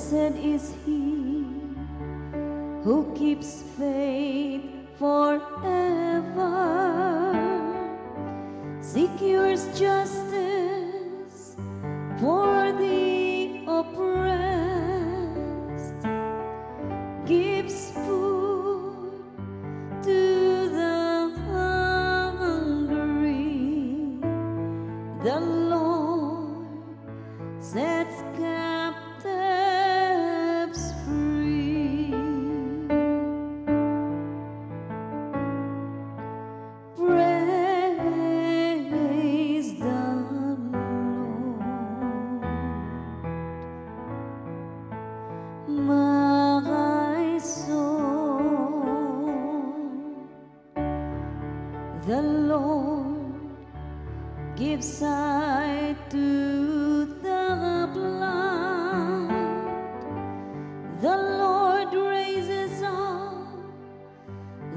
Blessed is he who keeps faith forever, secures justice for the oppressed, gives food to the hungry. The Lord sets captives free. Praise the Lord, my soul. The Lord gives sight to the blind. The Lord raises up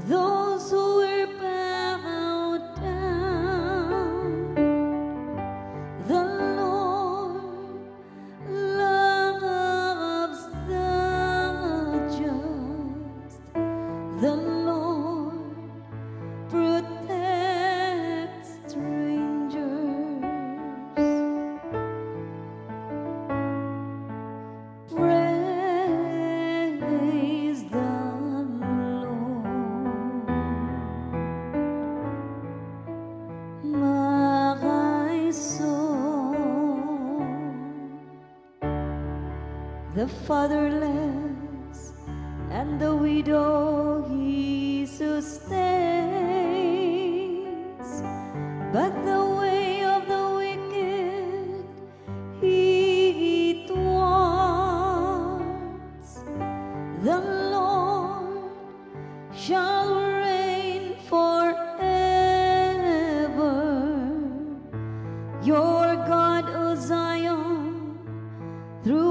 those who were bowed down. The Lord loves the just. The Lord protects strangers. Praise the Lord, my soul. The fatherless and the widow he sustains, but the way of the wicked he thwarts. The Lord shall reign forever, your God, O Zion, through